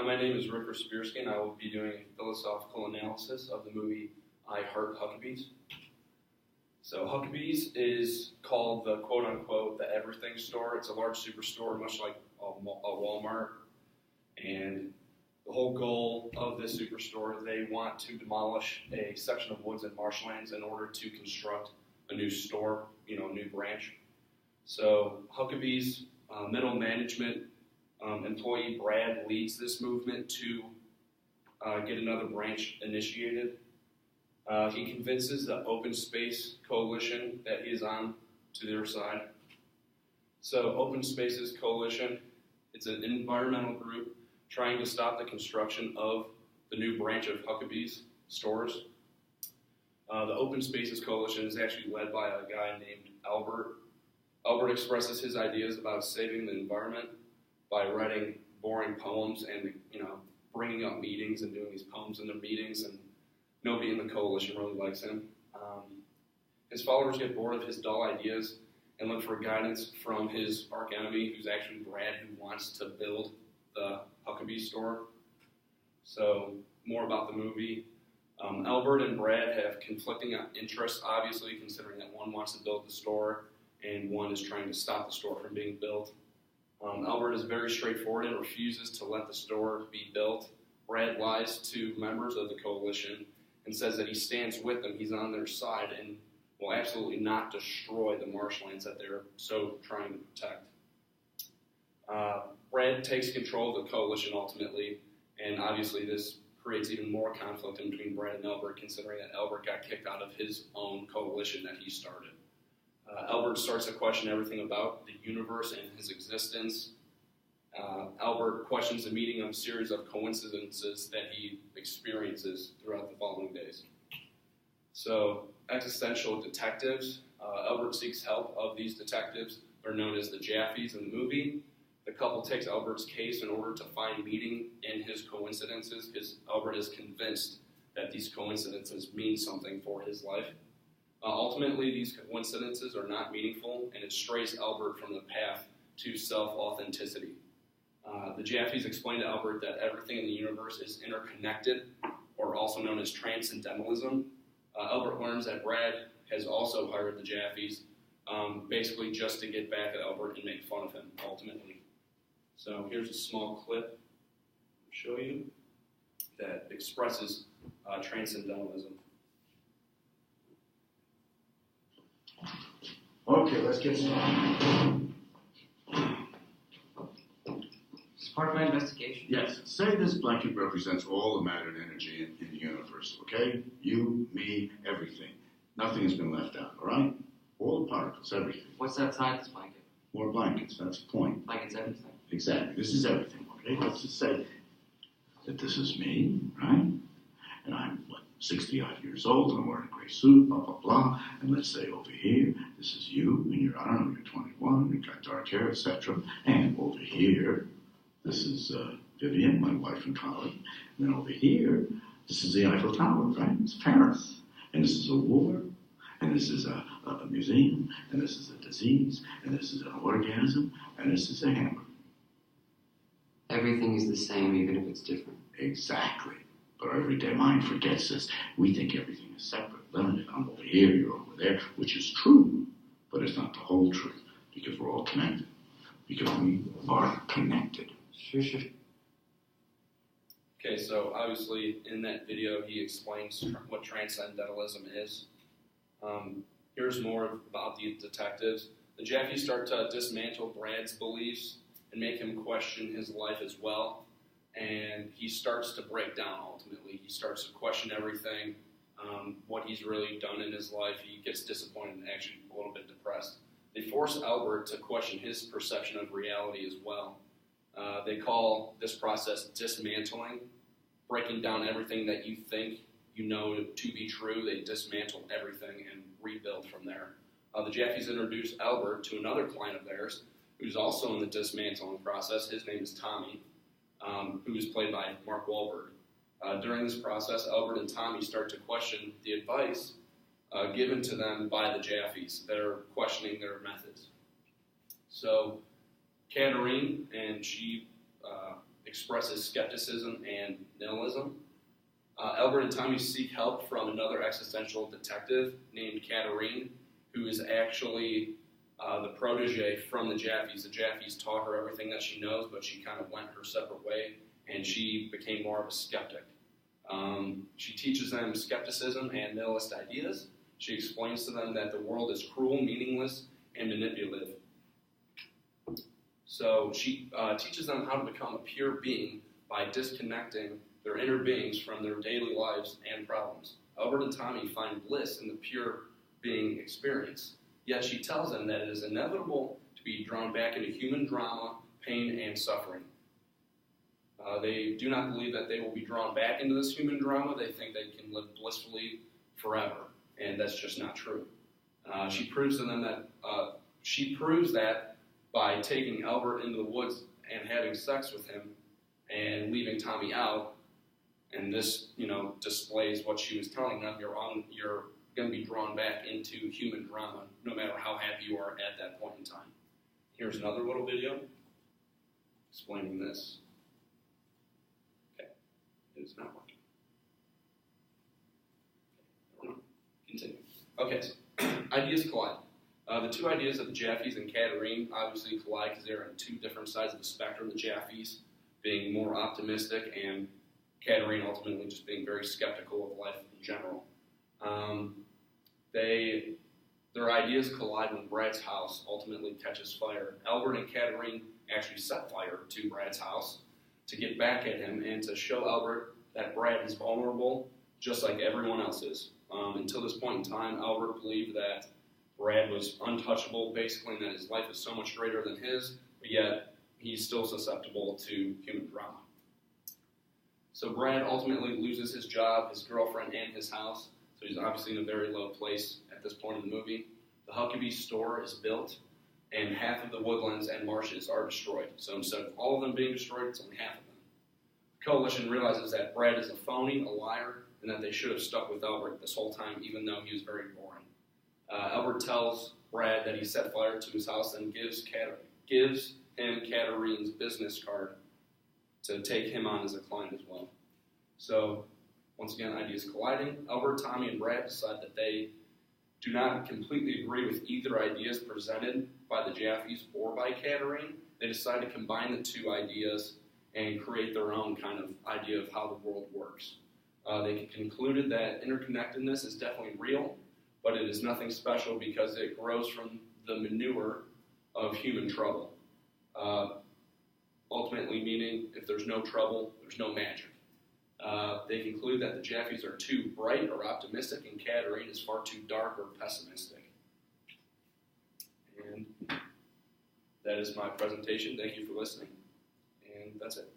My name is Rick Spearsky, and I will be doing a philosophical analysis of the movie I Heart Huckabees. So Huckabees is called the quote-unquote the everything store. It's a large superstore, much like a Walmart. And the whole goal of this superstore, they want to demolish a section of woods and marshlands in order to construct a new store, a new branch. So Huckabees middle management employee Brad leads this movement to get another branch initiated. He convinces the Open Space Coalition that he is on to their side. So Open Spaces Coalition, it's an environmental group trying to stop the construction of the new branch of Huckabees stores. The Open Spaces Coalition is actually led by a guy named Albert. Albert expresses his ideas about saving the environment by writing boring poems and bringing up meetings and doing these poems in their meetings, and nobody in the coalition really likes him. His followers get bored of his dull ideas and look for guidance from his arch-enemy, who's actually Brad, who wants to build the Huckabee store. So more about the movie. Albert and Brad have conflicting interests, obviously, considering that one wants to build the store and one is trying to stop the store from being built. Albert is very straightforward and refuses to let the store be built. Brad lies to members of the coalition and says that he stands with them, he's on their side, and will absolutely not destroy the marshlands that they're so trying to protect. Brad takes control of the coalition ultimately, and obviously this creates even more conflict in between Brad and Albert, considering that Albert got kicked out of his own coalition that he started. Albert starts to question everything about the universe and his existence. Albert questions the meaning of a series of coincidences that he experiences throughout the following days. So, existential detectives. Albert seeks help of these detectives. They're known as the Jaffies in the movie. The couple takes Albert's case in order to find meaning in his coincidences, because Albert is convinced that these coincidences mean something for his life. Ultimately, these coincidences are not meaningful, and it strays Albert from the path to self-authenticity. The Jaffies explain to Albert that everything in the universe is interconnected, or also known as transcendentalism. Albert learns that Brad has also hired the Jaffies, basically just to get back at Albert and make fun of him, ultimately. So here's a small clip to show you that expresses transcendentalism. Okay, let's get started. It's part of my investigation. Yes, say this blanket represents all the matter and energy in the universe, okay? You, me, everything. Nothing has been left out, all right? All the particles, everything. What's outside this blanket? More blankets, that's the point. Blanket's everything. Exactly, this is everything, okay? Let's just say that this is me, right? And I'm, 60-odd years old, and I'm wearing a gray suit, blah, blah, blah. And let's say over here, this is you, and you're, I don't know, you're 21, you've got dark hair, etc. And over here, this is Vivian, my wife and colleague. And then over here, this is the Eiffel Tower, right? It's Paris. And this is a war, and this is a museum, and this is a disease, and this is an orgasm, and this is a hammer. Everything is the same, even if it's different. Exactly. But our everyday mind forgets this. We think everything is separate, limited. I'm over here, you're over there, which is true, but it's not the whole truth, because we're all connected. Because we are connected. Sure. Okay, so obviously in that video he explains what transcendentalism is. Here's more about the detectives. The Jaffies start to dismantle Brad's beliefs and make him question his life as well. And he starts to break down ultimately. He starts to question everything, what he's really done in his life. He gets disappointed and actually a little bit depressed. They force Albert to question his perception of reality as well. They call this process dismantling, breaking down everything that you think you know to be true. They dismantle everything and rebuild from there. The Jaffies introduce Albert to another client of theirs who's also in the dismantling process. His name is Tommy. Who is played by Mark Wahlberg. During this process, Albert and Tommy start to question the advice given to them by the Jaffies. They're questioning their methods. So, Katerine, and she expresses skepticism and nihilism. Albert and Tommy seek help from another existential detective named Katerine, who is actually the protege from the Jaffies. The Jaffies taught her everything that she knows, but she kind of went her separate way, and she became more of a skeptic. She teaches them skepticism and nihilist ideas. She explains to them that the world is cruel, meaningless, and manipulative. So she teaches them how to become a pure being by disconnecting their inner beings from their daily lives and problems. Albert and Tommy find bliss in the pure being experience, yet she tells them that it is inevitable to be drawn back into human drama, pain, and suffering. They do not believe that they will be drawn back into this human drama. They think they can live blissfully forever, and that's just not true. She proves to them that by taking Albert into the woods and having sex with him and leaving Tommy out, and this, displays what she was telling them. You're going to be drawn back into human drama, no matter how happy you are at that point in time. Here's another little video explaining this. Okay, it is not working. Okay, continue. Okay, so ideas collide. The two ideas of the Jaffies and Katerine obviously collide because they're on two different sides of the spectrum. The Jaffies being more optimistic, and Katerine ultimately just being very skeptical of life in general. Their ideas collide when Brad's house ultimately catches fire. Albert and Katerine actually set fire to Brad's house to get back at him and to show Albert that Brad is vulnerable just like everyone else is. Until this point in time, Albert believed that Brad was untouchable, basically, and that his life is so much greater than his, but yet he's still susceptible to human drama. So Brad ultimately loses his job, his girlfriend, and his house. So he's obviously in a very low place at this point in the movie. The Huckabee store is built, and half of the woodlands and marshes are destroyed. So instead of all of them being destroyed, it's only half of them. The coalition realizes that Brad is a phony, a liar, and that they should have stuck with Albert this whole time, even though he was very boring. Albert tells Brad that he set fire to his house and gives him Katerine's business card to take him on as a client as well. So, once again, ideas colliding. Albert, Tommy, and Brad decide that they do not completely agree with either ideas presented by the Jaffies or by Katerine. They decide to combine the two ideas and create their own kind of idea of how the world works. They concluded that interconnectedness is definitely real, but it is nothing special because it grows from the manure of human trouble. Ultimately meaning, if there's no trouble, there's no magic. They conclude that the Jaffies are too bright or optimistic, and Katerine is far too dark or pessimistic. And that is my presentation. Thank you for listening. And that's it.